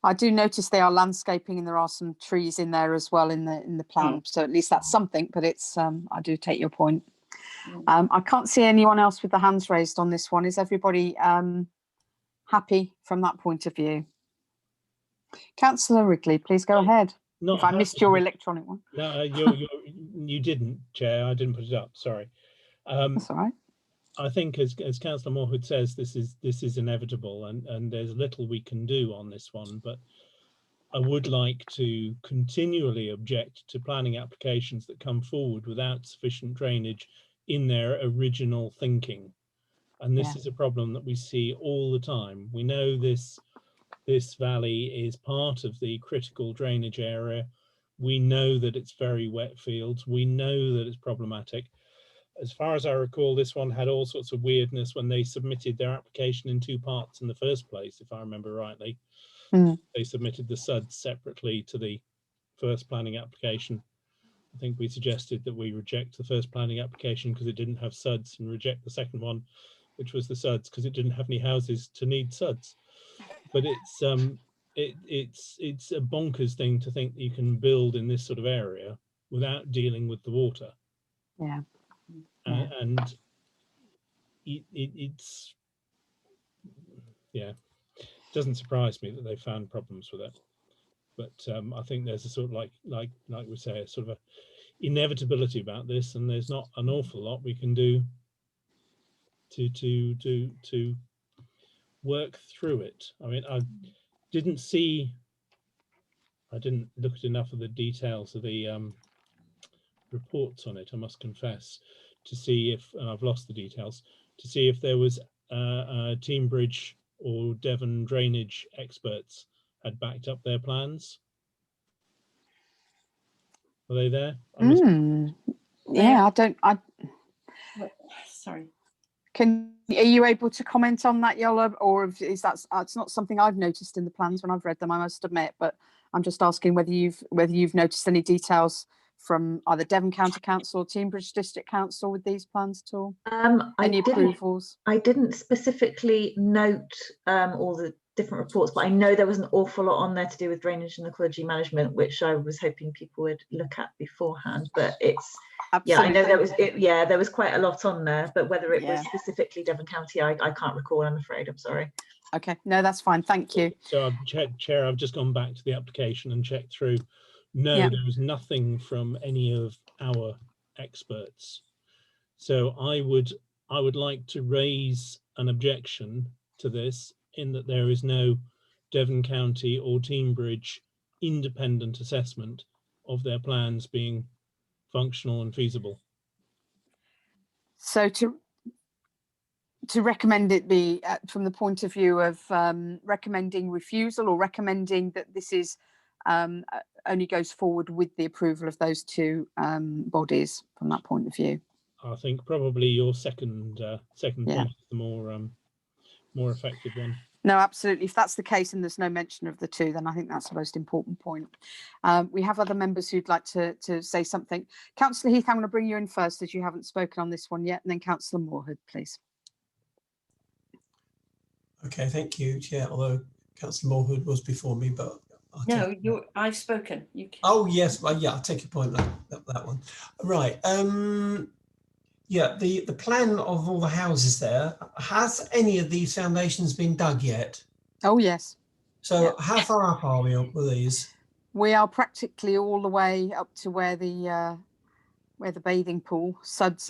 I do notice they are landscaping, and there are some trees in there as well in the plan. So at least that's something. But it's I do take your point. I can't see anyone else with the hands raised on this one. Is everybody happy from that point of view? Councillor Wrigley, please go ahead. If I missed your electronic one. No, you didn't, Chair. I didn't put it up. Sorry. That's all right. I think, as Councillor Moorhood says, this is inevitable, and there's little we can do on this one. But I would like to continually object to planning applications that come forward without sufficient drainage in their original thinking, and this is a problem that we see all the time. We know this valley is part of the critical drainage area. We know that it's very wet fields. We know that it's problematic. As far as I recall, this one had all sorts of weirdness when they submitted their application in two parts in the first place, if I remember rightly. They submitted the SUDs separately to the first planning application. I think we suggested that we reject the first planning application because it didn't have SUDs, and reject the second one, which was the SUDs, because it didn't have any houses to need SUDs. But it's a bonkers thing to think that you can build in this sort of area without dealing with the water. And it's doesn't surprise me that they found problems with it. But I think there's a sort of like we say, a sort of a inevitability about this, and there's not an awful lot we can do to work through it. I mean, I didn't look at enough of the details of the reports on it, I must confess, to see if, and I've lost the details, to see if there was Teambridge or Devon drainage experts had backed up their plans. Are they there? Yeah, sorry. Are you able to comment on that, Yola, or is that it's not something I've noticed in the plans when I've read them, I must admit, but I'm just asking whether you've noticed any details from either Devon County Council or Teambridge District Council with these plans at all? Any approvals? I didn't specifically note all the different reports, but I know there was an awful lot on there to do with drainage and ecology management, which I was hoping people would look at beforehand. But it's I know there was quite a lot on there, but whether it was specifically Devon County, I can't recall, I'm afraid. I'm sorry. Okay, no, that's fine, thank you. So Chair, I've just gone back to the application and checked through. No, there was nothing from any of our experts. So I would like to raise an objection to this, in that there is no Devon County or Teambridge independent assessment of their plans being functional and feasible. So to recommend it be from the point of view of recommending refusal, or recommending that this is only goes forward with the approval of those two bodies from that point of view? I think probably your second point is the more effective one. No, absolutely. If that's the case and there's no mention of the two, then I think that's the most important point. We have other members who'd like to say something. Councillor Heath, I'm going to bring you in first, as you haven't spoken on this one yet, and then Councillor Moorhood, please. Okay, thank you, Chair. Although Councillor Moorhood was before me, but I've spoken. You can... Oh yes, well, yeah, I'll take your point. That one, right? Yeah, the plan of all the houses there. Has any of these foundations been dug yet? Oh yes. So how far up are we with these? We are practically all the way up to where the bathing pool SUDS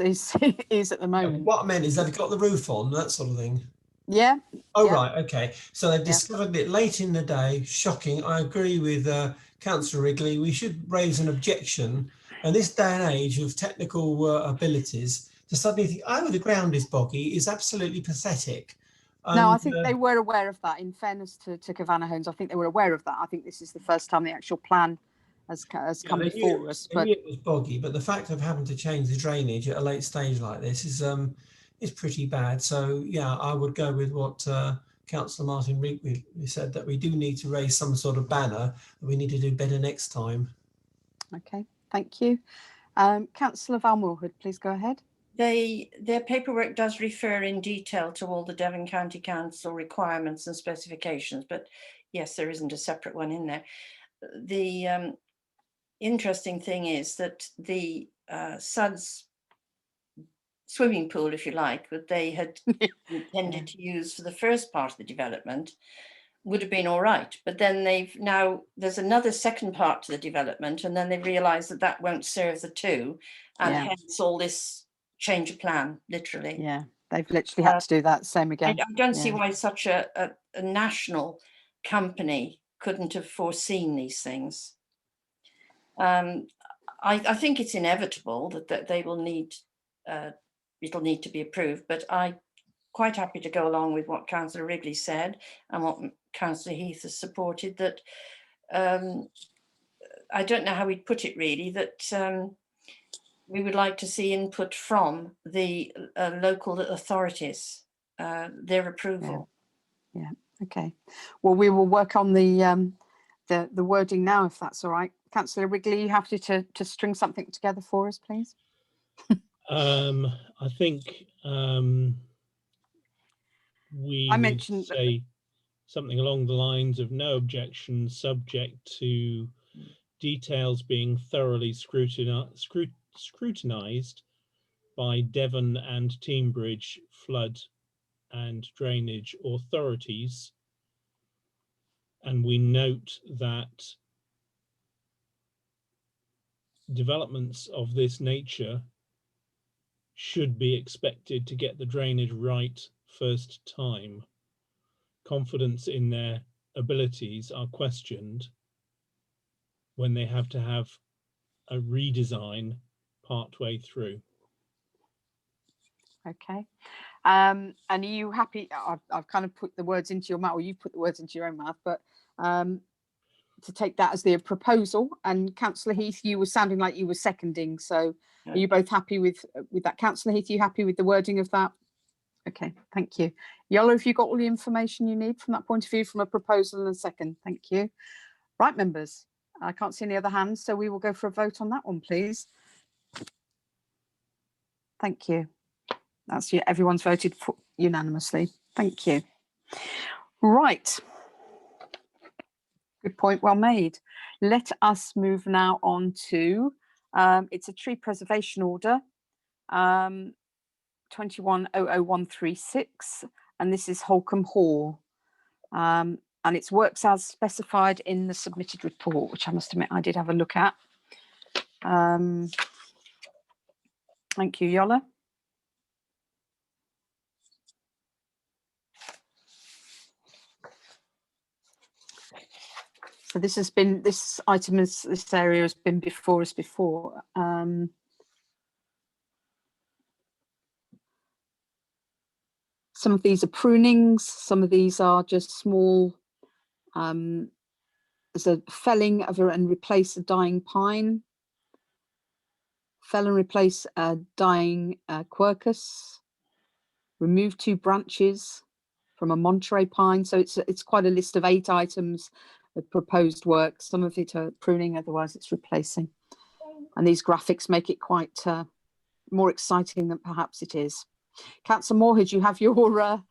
is at the moment. What I meant is they've got the roof on, that sort of thing. Yeah. Oh, right. Okay. So they discovered it late in the day. Shocking. I agree with Councillor Wrigley, we should raise an objection. And this day and age of technical abilities, to suddenly think, oh, the ground is boggy, is absolutely pathetic. No, I think they were aware of that. In fairness to Cavanagh Homes, I think they were aware of that. I think this is the first time the actual plan has come before us. But it was boggy, but the fact of having to change the drainage at a late stage like this is pretty bad. So yeah, I would go with what Councillor Martin Wrigley said, that we do need to raise some sort of banner, that we need to do better next time. Okay, thank you. Councillor Valmore-Hood, please go ahead. Their paperwork does refer in detail to all the Devon County Council requirements and specifications, but yes, there isn't a separate one in there. The interesting thing is that the Suds swimming pool, if you like, that they had intended to use for the first part of the development would have been all right, but then there's another second part to the development, and then they realised that that won't serve the two, and hence all this change of plan, literally. Yeah, they've literally had to do that same again. I don't see why such a national company couldn't have foreseen these things. I think it's inevitable that they will need, it'll need to be approved, but I'm quite happy to go along with what Councillor Wrigley said and what Councillor Heath has supported, that I don't know how we'd put it really, that we would like to see input from the local authorities, their approval. Yeah, okay. Well, we will work on the wording now, if that's all right. Councillor Wrigley, you have to string something together for us, please. I think we mentioned say something along the lines of no objection, subject to details being thoroughly scrutinised by Devon and Teignbridge flood and drainage authorities. And we note that developments of this nature should be expected to get the drainage right first time. Confidence in their abilities are questioned when they have to have a redesign partway through. Okay. And are you happy? I've kind of put the words into your mouth, or you've put the words into your own mouth, but to take that as the proposal. And Councillor Heath, you were sounding like you were seconding. So are you both happy with that? Councillor Heath, are you happy with the wording of that? Okay, thank you. Yola, have you got all the information you need from that point of view, from a proposal and a second? Thank you. Right, members, I can't see any other hands, so we will go for a vote on that one, please. Thank you. That's everyone's voted for unanimously. Thank you. Right. Good point, well made. Let us move now on to, it's a tree preservation order, 21-00136, and this is Holcombe Hall. And it's works as specified in the submitted report, which I must admit I did have a look at. Thank you, Yola. So this area has been before us before. Some of these are prunings, some of these are just small, there's a felling of and replace a dying pine, fell and replace a dying quercus, remove 2 branches from a Monterey pine. So it's quite a list of 8 items of proposed work. Some of it are pruning, otherwise it's replacing. And these graphics make it quite more exciting than perhaps it is. Councillor Moorhead, you have your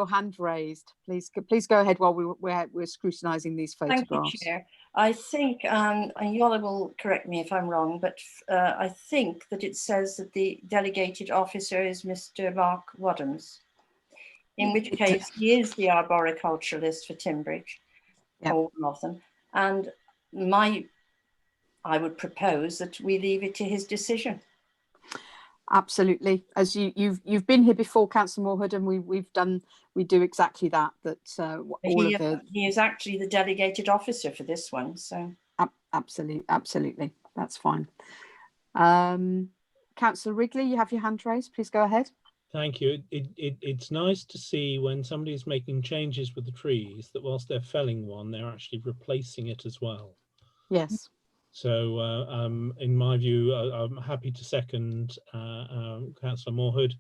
hand raised. Please go ahead while we're scrutinising these photographs. Thank you, Chair. I think, and Yola will correct me if I'm wrong, but I think that it says that the delegated officer is Mr. Mark Waddams, in which case he is the arboriculturalist for Teignbridge, or Northern, and I would propose that we leave it to his decision. Absolutely, as you've been here before, Councillor Moorhead, and we do exactly that. He is actually the delegated officer for this one, so Absolutely. That's fine. Councillor Wrigley, you have your hand raised. Please go ahead. Thank you. It's nice to see when somebody's making changes with the trees that whilst they're felling one, they're actually replacing it as well. Yes. So in my view, I'm happy to second Councillor Moorhood,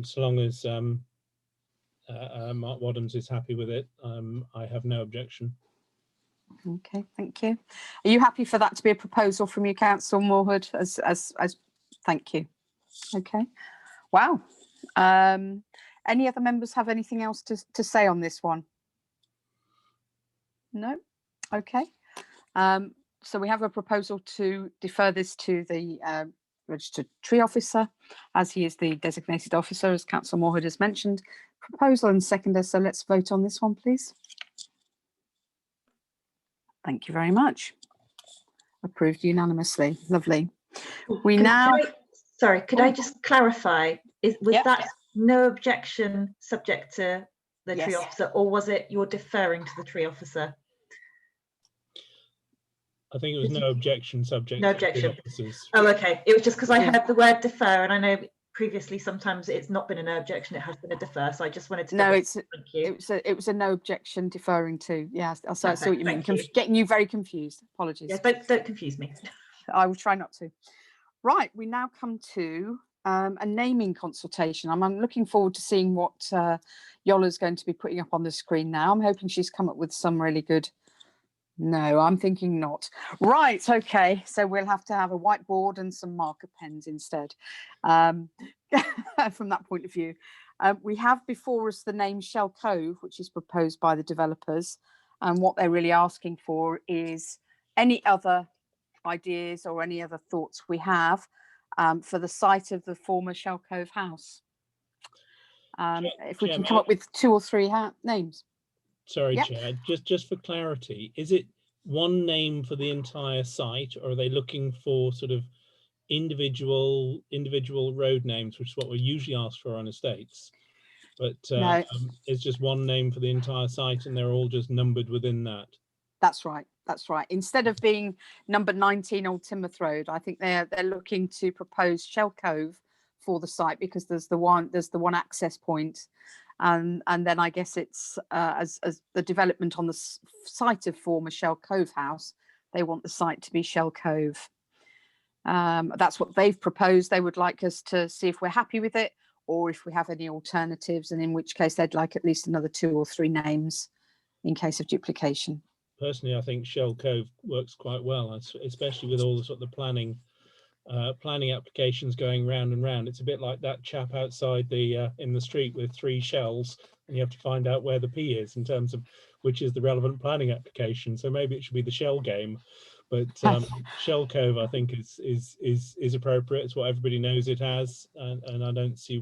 so long as Mark Wadhams is happy with it. I have no objection. Okay, thank you. Are you happy for that to be a proposal from you, Councillor Moorhood? As thank you. Okay. Wow. Any other members have anything else to say on this one? No. Okay. So we have a proposal to defer this to the registered tree officer, as he is the designated officer, as Councillor Moorhood has mentioned. Proposal and seconder. So let's vote on this one, please. Thank you very much. Approved unanimously. Lovely. We now. Sorry, could I just clarify? Was Yep. that no objection subject to the tree Yes. officer, or was it you're deferring to the tree officer? I think it was no objection subject. No to the objection. officers. Oh, okay. It was just because I heard the word defer, and I know previously sometimes it's not been a no objection; it has been a defer. So I just wanted to. No, thank you. it was a no objection deferring to. Yeah, I see what you mean. Thank you. Getting you very confused. Apologies. Yeah, don't confuse me. I will try not to. Right, we now come to a naming consultation. I'm looking forward to seeing what Yola's going to be putting up on the screen now. I'm hoping she's come up with some really good. No, I'm thinking not. Right, okay. So we'll have to have a whiteboard and some marker pens instead. From that point of view, we have before us the name Shell Cove, which is proposed by the developers. And what they're really asking for is any other ideas or any other thoughts we have for the site of the former Shell Cove house. If we can come up with 2 or 3 names. Sorry, Yep. Chair, just for clarity, is it one name for the entire site, or are they looking for sort of individual road names, which is what we usually ask for on estates? But No. it's just one name for the entire site and they're all just numbered within that. That's right. That's right. Instead of being number 19 Old Timoth Road, I think they're looking to propose Shell Cove for the site because there's the one access point. And then I guess it's as the development on the site of former Shell Cove house, they want the site to be Shell Cove. That's what they've proposed. They would like us to see if we're happy with it or if we have any alternatives, and in which case they'd like at least another 2 or 3 names in case of duplication. Personally, I think Shell Cove works quite well, especially with all the sort of planning applications going round and round. It's a bit like that chap outside the in the street with 3 shells, and you have to find out where the P is in terms of which is the relevant planning application. So maybe it should be the Shell game, but Shell Cove I think is appropriate. It's what everybody knows it as, and I don't see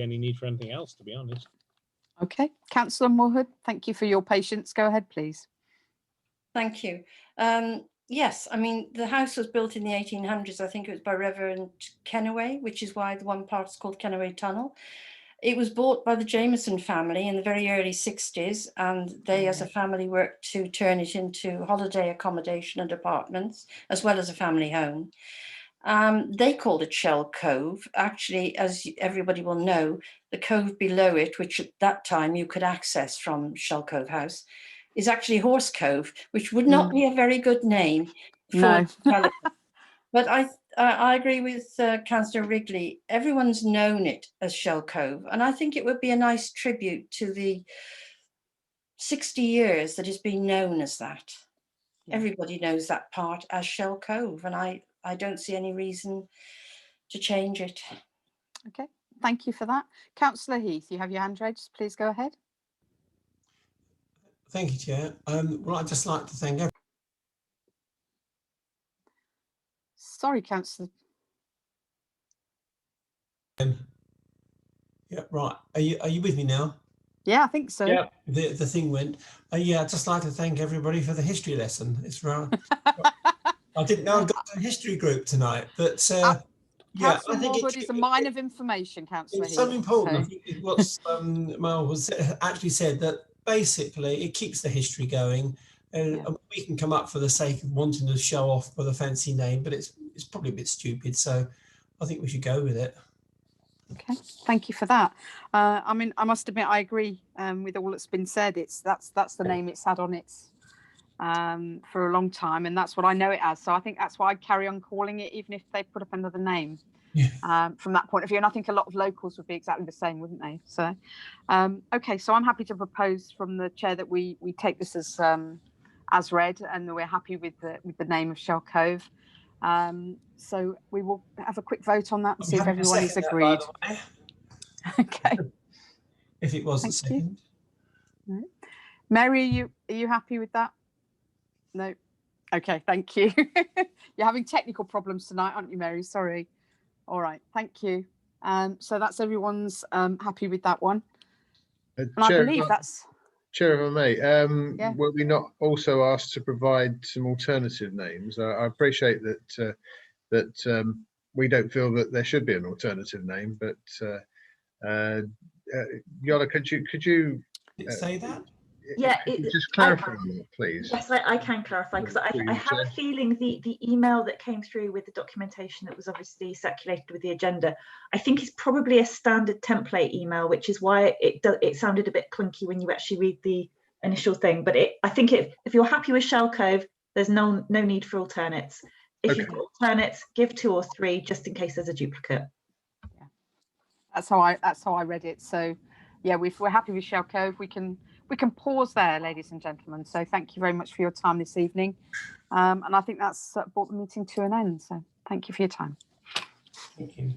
any need for anything else, to be honest. Okay, Councillor Moorhood, thank you for your patience. Go ahead, please. Thank you. Yes, I mean, the house was built in the 1800s. I think it was by Reverend Kennaway, which is why the one part is called Kennaway Tunnel. It was bought by the Jameson family in the very early 60s, and they as a family worked to turn it into holiday accommodation and apartments, as well as a family home. They called it Shell Cove. Actually, as everybody will know, the cove below it, which at that time you could access from Shell Cove House, is actually Horse Cove, which would not be a very good name for development. But I agree with Councillor Wrigley. Everyone's known it as Shell Cove, and I think it would be a nice tribute to the 60 years that it's been known as that. Yeah. Everybody knows that part as Shell Cove, and I don't see any reason to change it. Okay, thank you for that. Councillor Heath, you have your hand raised. Please go ahead. Thank you, Chair. Well, I'd just like to thank everyone. Sorry, Councillor. Yeah, right. Are you with me now? Yeah, I think so. Yeah, the thing went. Yeah, I'd just like to thank everybody for the history lesson. It's right. I didn't know I'd got to a history group tonight, but yeah, Councillor Moorhood is a mine of information, Councillor Heath. It's so important. I think what's Mal was actually said, that basically it keeps the history going. Yeah. And we can come up for the sake of wanting to show off with a fancy name, but it's probably a bit stupid. So I think we should go with it. Okay, thank you for that. I mean, I must admit, I agree with all that's been said. That's the name it's had on its for a long time, and that's what I know it as. So I think that's why I'd carry on calling it, even if they put up another name. Yeah. From that point of view, and I think a lot of locals would be exactly the same, wouldn't they? So, okay, so I'm happy to propose from the chair that we take this as read, and we're happy with the name of Shell Cove. So we will have a quick vote on that and see if everyone is agreed. Okay. If it wasn't Thank you. second. No. Mary, are you happy with that? No. Okay, thank you. You're having technical problems tonight, aren't you, Mary? Sorry. All right, thank you. So that's everyone's happy with that one. And I believe that's... Chair, if I may, Yeah. were we not also asked to provide some alternative names? I appreciate that we don't feel that there should be an alternative name, but Yola, could you say that? Yeah, just clarify that, please. Yes, I can clarify, because I have a feeling the email that came through with the documentation that was obviously circulated with the agenda, I think is probably a standard template email, which is why it sounded a bit clunky when you actually read the initial thing. But I think if you're happy with Shell Cove, there's no need for alternates. If you've got alternates, give 2 or 3 just in case there's a duplicate. Yeah, that's how I read it. So yeah, if we're happy with Shell Cove, we can pause there, ladies and gentlemen. So thank you very much for your time this evening. And I think that's brought the meeting to an end. So thank you for your time. Thank you.